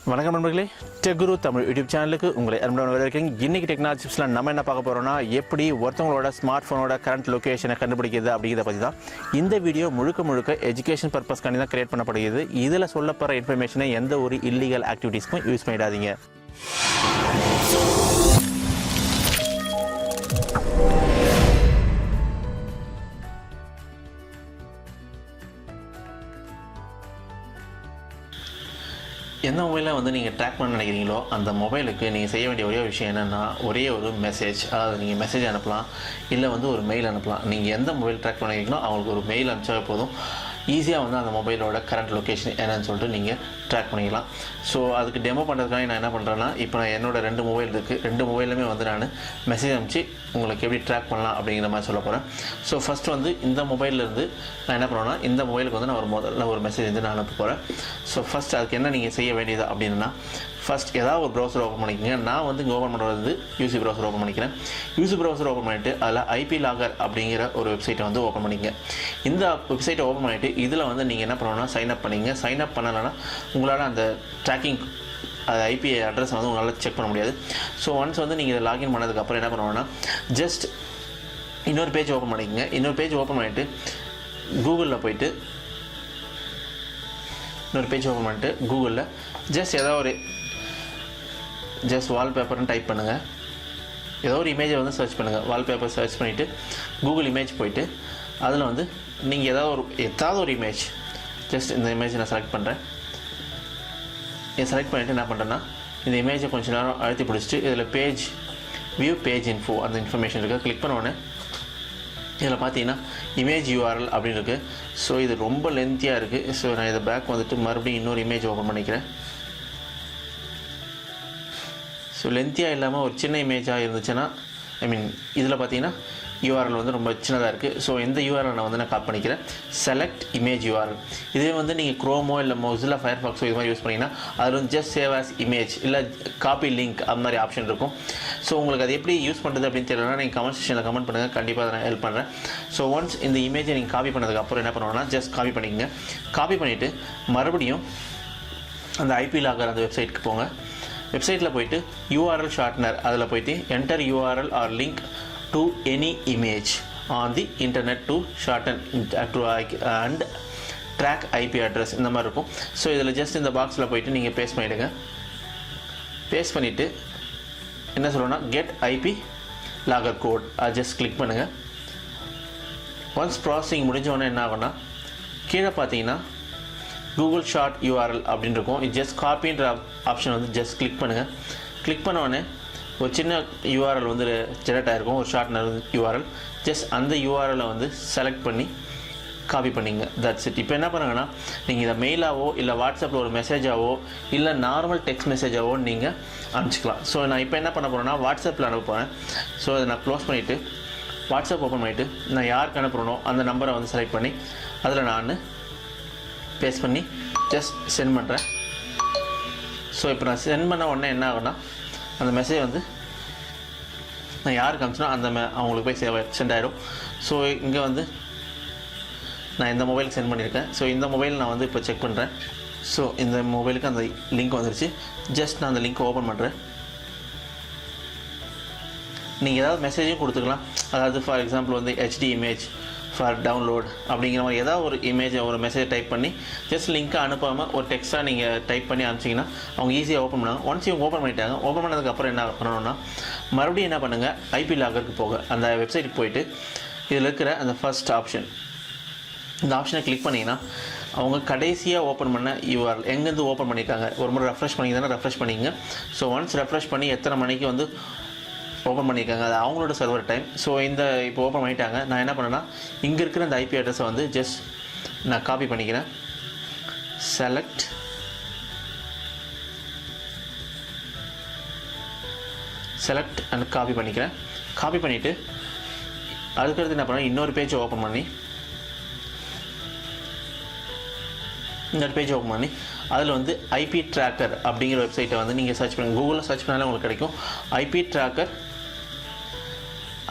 வணக்கம் நண்பர்களே, tech guru Tamil YouTube சேனலுக்கு உங்களை அன்புடன் வரவேற்கிறேன். இன்றைக்கி டெக்னாலஜி டிப்ஸில் நம்ம என்ன பார்க்க போகிறோம்னா, எப்படி ஒருத்தவங்களோட ஸ்மார்ட்ஃபோனோட கரண்ட் லொக்கேஷனை கண்டுபிடிக்கிறது அப்படிங்கிறத பற்றி தான். இந்த வீடியோ முழுக்க எஜுகேஷன் பர்பஸ்க்காண்டி தான் கிரியேட் பண்ணப்படுகிறது. இதில் சொல்லப்படுற இன்ஃபர்மேஷனை எந்த ஒரு இல்லீகல் ஆக்டிவிட்டீஸ்க்கும் யூஸ் பண்ணிடாதீங்க. எந்த மொபைலில் வந்து நீங்கள் ட்ராக் பண்ண நினைக்கிறீங்களோ அந்த மொபைலுக்கு நீங்கள் செய்ய வேண்டிய ஒரே விஷயம் என்னென்னா, ஒரே ஒரு மெசேஜ். அதாவது நீங்கள் மெசேஜ் அனுப்பலாம், இல்லை வந்து ஒரு மெயில் அனுப்பலாம். நீங்கள் எந்த மொபைல் ட்ராக் பண்ணிக்கிறீங்களோ அவங்களுக்கு ஒரு மெயில் அனுப்பிச்சா போதும். ஈஸியாக வந்து அந்த மொபைலோட கரண்ட் லொக்கேஷன் என்னன்னு சொல்லிட்டு நீங்கள் ட்ராக் பண்ணிக்கலாம். ஸோ அதுக்கு டெமோ பண்ணுறதுக்காக நான் என்ன பண்ணுறேன்னா, இப்போ நான் என்னோடய 2 மொபைல் இருக்குது. 2 மொபைலுமே வந்து நான் மெசேஜ் அனுப்பிச்சு உங்களுக்கு எப்படி ட்ராக் பண்ணலாம் அப்படிங்கிற மாதிரி சொல்ல போகிறேன். ஸோ ஃபஸ்ட்டு வந்து இந்த மொபைல்லேருந்து நான் என்ன பண்ணுவேன்னா, இந்த மொபைலுக்கு வந்து நான் முதல்ல ஒரு மெசேஜ் வந்து நான் அனுப்ப போகிறேன். ஸோ ஃபஸ்ட் அதுக்கு என்ன நீங்கள் செய்ய வேண்டியது அப்படின்னா, ஃபஸ்ட் ஏதாவது ஒரு ப்ரௌசர் ஓப்பன் பண்ணிக்கோங்க. நான் வந்து இங்கே ஓப்பன் பண்ணுறது வந்து யூசி ப்ரௌசர் ஓப்பன் பண்ணிக்கிறேன். யூசி ப்ரௌசர் ஓப்பன் பண்ணிவிட்டு அதில் ஐபி லாகர் அப்படிங்கிற ஒரு வெப்சைட்டை வந்து ஓப்பன் பண்ணிங்க. இந்த வெப்சைட்டை ஓப்பன் பண்ணிவிட்டு இதில் வந்து நீங்கள் என்ன பண்ணணும்னா, சைன்அப் பண்ணிங்க. சைன்அப் பண்ணலைன்னா உங்களால் அந்த ட்ராக்கிங் அது ஐபி அட்ரஸ் வந்து உங்களால் செக் பண்ண முடியாது. ஸோ ஒன்ஸ் வந்து நீங்கள் இதை லாகின் பண்ணதுக்கப்புறம் என்ன பண்ணுவோன்னா, ஜஸ்ட் இன்னொரு பேஜ் ஓப்பன் பண்ணிக்கோங்க. இன்னொரு பேஜ் ஓப்பன் பண்ணிவிட்டு கூகுளில் போய்ட்டு கூகுளில் ஜஸ்ட் ஏதோ ஒரு வால்பேப்பர்னு டைப் பண்ணுங்கள். ஏதோ ஒரு இமேஜை வந்து சர்ச் பண்ணுங்கள். வால்பேப்பர் சர்ச் பண்ணிவிட்டு கூகுள் இமேஜ் போய்ட்டு அதில் வந்து நீங்கள் ஏதாவது ஒரு இமேஜ், ஜஸ்ட் இந்த இமேஜ் நான் செலக்ட் பண்ணுறேன். செலக்ட் பண்ணிவிட்டு என்ன பண்ணுறேன்னா, இந்த இமேஜை கொஞ்சம் நேரம் அழுத்தி பிடிச்சிட்டு இதில் வியூ பேஜ் இன்ஃபோ அந்த இன்ஃபர்மேஷன் இருக்குது. கிளிக் பண்ணோடனே இதில் பார்த்தீங்கன்னா இமேஜ் யூஆர்எல் அப்படின்னு இருக்குது. ஸோ இது ரொம்ப லென்த்தியாக இருக்குது. ஸோ நான் இதை பேக் வந்துட்டு மறுபடியும் இன்னொரு இமேஜ் ஓப்பன் பண்ணிக்கிறேன். ஸோ லென்த்தியாக இல்லாமல் ஒரு சின்ன இமேஜாக இருந்துச்சுன்னா, இதில் பார்த்தீங்கன்னா யூஆர்எல் வந்து ரொம்ப சின்னதாக இருக்குது. ஸோ இந்த யூஆர்எல் நான் காப்பி பண்ணிக்கிறேன். Select image URL. இதே வந்து நீங்கள் குரோமோ இல்லை மொசில்லா ஃபயர்ஃபாக்ஸோ இது மாதிரி யூஸ் பண்ணிங்கன்னா அதில் வந்து ஜஸ்ட் சேவ் ஆஸ் இமேஜ் இல்லை காப்பி லிங்க் அந்த மாதிரி ஆப்ஷன் இருக்கும். ஸோ உங்களுக்கு அது எப்படி யூஸ் பண்ணுறது அப்படின்னு தெரியலனா நீங்கள் கமெண்ட் செக்ஷனில் கமெண்ட் பண்ணுங்கள். கண்டிப்பாக அதை நான் ஹெல்ப் பண்ணுறேன். ஸோ ஒன்ஸ் இந்த இமேஜை நீங்கள் காப்பி பண்ணதுக்கப்புறம் என்ன பண்ணுவோன்னா, ஜஸ்ட் காப்பி பண்ணிக்கங்க. காப்பி பண்ணிவிட்டு மறுபடியும் அந்த ஐபி லாகர் அந்த வெப்சைட்டுக்கு போங்க. வெப்சைட்டில் போய்ட்டு யூஆர்எல் ஷார்ட்னர் அதில் போய்ட்டு enter URL or link to any image on the internet to shorten and track IP address இந்த மாதிரி இருக்கும். ஸோ இதில் ஜஸ்ட் இந்த பாக்ஸில் போய்ட்டு நீங்கள் பேஸ்ட் பண்ணிவிடுங்க. பேஸ்ட் பண்ணிவிட்டு என்ன சொல்லணும்னா, கெட் ஐபி லாகர் கோட் அது ஜஸ்ட் கிளிக் பண்ணுங்கள். ஒன்ஸ் ப்ராசஸிங் முடிஞ்சோடனே என்ன ஆகும்னா, கீழே பார்த்தீங்கன்னா கூகுள் ஷார்ட் யூஆர்எல் அப்படின்னு இருக்கும். இது ஜஸ்ட் காப்பின்ற ஆப்ஷன் வந்து ஜஸ்ட் கிளிக் பண்ணுங்கள். கிளிக் பண்ணோடனே ஒரு சின்ன யூஆர்எல் வந்து ஜெனரேட் ஆகிருக்கும், ஒரு ஷார்ட்னர் யூஆர்எல். ஜஸ்ட் அந்த யூஆர்எலை வந்து செலக்ட் பண்ணி காப்பி பண்ணிங்க. That's it. இப்போ என்ன பண்ணுங்கன்னா, நீங்கள் இதை மெயிலாவோ இல்லை வாட்ஸ்அப்பில் ஒரு மெசேஜாவோ இல்லை நார்மல் டெக்ஸ்ட் மெசேஜாவோ நீங்கள் அனுப்பிச்சிக்கலாம். ஸோ நான் இப்போ என்ன பண்ண போகிறேன்னா, வாட்ஸ்அப்பில் அனுப்ப போகிறேன். ஸோ அதை நான் க்ளோஸ் பண்ணிவிட்டு வாட்ஸ்அப் ஓப்பன் பண்ணிவிட்டு நான் யாருக்கு அனுப்புகிறனோ அந்த நம்பரை வந்து செலக்ட் பண்ணி அதில் நான் பேஸ்ட் பண்ணி ஜஸ்ட் சென்ட் பண்ணுறேன். ஸோ இப்போ நான் சென்ட் பண்ண உடனே என்ன ஆகுன்னா, அந்த மெசேஜ் வந்து நான் யாருக்கு அனுப்பிச்சோன்னா அந்த அவங்களுக்கு போய் சென்ட் ஆகிடும். ஸோ இங்கே வந்து நான் இந்த மொபைலுக்கு சென்ட் பண்ணியிருக்கேன். ஸோ இந்த மொபைல் நான் வந்து இப்போ செக் பண்ணுறேன். ஸோ இந்த மொபைலுக்கு அந்த லிங்க் வந்துருச்சு. ஜஸ்ட் நான் அந்த லிங்க்கை ஓப்பன் பண்ணுறேன். நீங்கள் ஏதாவது மெசேஜும் கொடுத்துக்கலாம். அதாவது ஃபார் எக்ஸாம்பிள் வந்து ஹெச்டி இமேஜ் ஃபார் டவுன்லோட் அப்படிங்கிற மாதிரி ஏதாவது ஒரு இமேஜை ஒரு மெசேஜ் டைப் பண்ணி ஜஸ்ட் லிங்க்கை அனுப்பாமல் ஒரு டெக்ஸ்ட்டாக நீங்கள் டைப் பண்ணி அனுப்பிச்சிங்கன்னா அவங்க ஈஸியாக ஓப்பன் பண்ணுவாங்க. ஒன்ஸ் இவங்க ஓப்பன் பண்ணிட்டாங்க, ஓப்பன் பண்ணதுக்கப்புறம் என்ன பண்ணணும்னா, மறுபடியும் என்ன பண்ணுங்கள், ஐபி லாகருக்கு போக அந்த வெப்சைட்டுக்கு போய்ட்டு இதில் இருக்கிற அந்த ஃபர்ஸ்ட் ஆப்ஷன், இந்த ஆப்ஷனை கிளிக் பண்ணிங்கன்னா அவங்க கடைசியாக ஓப்பன் பண்ண யூஆர்எல் எங்கேருந்து ஓப்பன் பண்ணியிருக்காங்க ஒரு முறை ரெஃப்ரெஷ் பண்ணிங்கன்னா ரெஃப்ரெஷ் பண்ணிங்க. ஸோ ஒன்ஸ் ரெஃப்ரெஷ் பண்ணி எத்தனை மணிக்கு வந்து ஓப்பன் பண்ணியிருக்காங்க அது அவங்களோட சர்வர் டைம். ஸோ இப்போ ஓப்பன் பண்ணிட்டாங்க. நான் என்ன பண்ணேன்னா, இங்கே இருக்கிற அந்த ஐபி அட்ரஸை வந்து ஜஸ்ட் நான் காப்பி பண்ணிக்கிறேன். செலக்ட் அண்ட் காப்பி பண்ணிக்கிறேன். காப்பி பண்ணிவிட்டு அதுக்கடுத்து என்ன பண்ணேன், இன்னொரு பேஜை ஓப்பன் பண்ணி அதில் வந்து ஐபி ட்ராக்கர் அப்படிங்கிற வெப்சைட்டை வந்து நீங்கள் சர்ச் பண்ணுங்கள். கூகுளில் சர்ச் பண்ணாலே உங்களுக்கு கிடைக்கும்.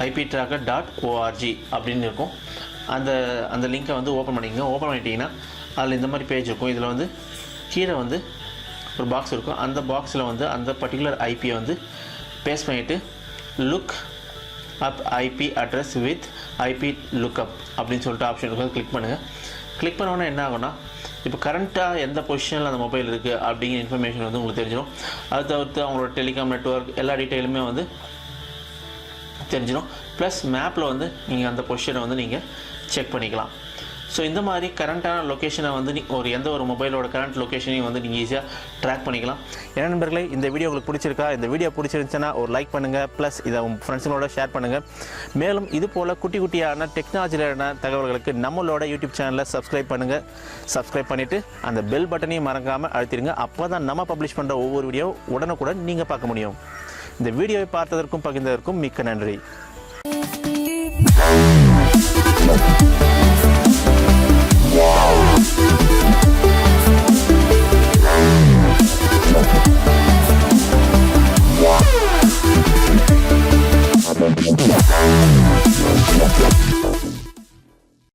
iptracker.org அப்படின்னு இருக்கும். அந்த லிங்க்கை வந்து ஓப்பன் பண்ணிக்கங்க. ஓப்பன் பண்ணிட்டீங்கன்னா அதில் இந்த மாதிரி பேஜ் இருக்கும். இதில் வந்து கீழே வந்து ஒரு பாக்ஸ் இருக்கும். அந்த பாக்ஸில் வந்து அந்த பர்டிகுலர் ஐபியை வந்து பேஸ்ட் பண்ணிவிட்டு look up IP address with IP lookup அப்படின்னு சொல்லிட்டு ஆப்ஷன் இருக்கும். கிளிக் பண்ணுங்கள். கிளிக் பண்ணோன்னா என்ன ஆகும்னா இப்போ கரண்ட்டாக எந்த பொசிஷனில் அந்த மொபைல் இருக்குது அப்படிங்கிற இன்ஃபர்மேஷன் வந்து உங்களுக்கு தெரிஞ்சிடும். அது தவிர்த்து அவங்களோட டெலிகாம் நெட்வொர்க் எல்லா டீட்டெயிலுமே வந்து தெரிஞ்சிடும். ப்ளஸ் மேப்பில் வந்து நீங்கள் அந்த பொசிஷனை வந்து நீங்கள் செக் பண்ணிக்கலாம். ஸோ இந்த மாதிரி கரண்ட்டான லொக்கேஷனை வந்து எந்த ஒரு மொபைலோட கரண்ட் லொக்கேஷனையும் வந்து நீங்கள் ஈஸியாக ட்ராக் பண்ணிக்கலாம். ஏன்னா நண்பர்களே, இந்த வீடியோ உங்களுக்கு பிடிச்சிருக்கா? இந்த வீடியோ பிடிச்சிருந்துச்சுன்னா ஒரு லைக் பண்ணுங்கள். ப்ளஸ் இதை உங்கள் ஃப்ரெண்ட்ஸுங்களோட ஷேர் பண்ணுங்கள். மேலும் இது போல் குட்டி குட்டியான டெக்னாலஜியான தகவல்களுக்கு நம்மளோட யூடியூப் சேனலை சப்ஸ்கிரைப் பண்ணுங்கள். சப்ஸ்கிரைப் பண்ணிவிட்டு அந்த பெல் பட்டனையும் மறக்காமல் அழுத்திடுங்க. அப்போ தான் நம்ம பப்ளிஷ் பண்ணுற ஒவ்வொரு வீடியோ உடனுக்குடன் நீங்கள் பார்க்க முடியும். இந்த வீடியோவை பார்த்ததற்கும் பகிர்ந்ததற்கும் மிக்க நன்றி. Wow.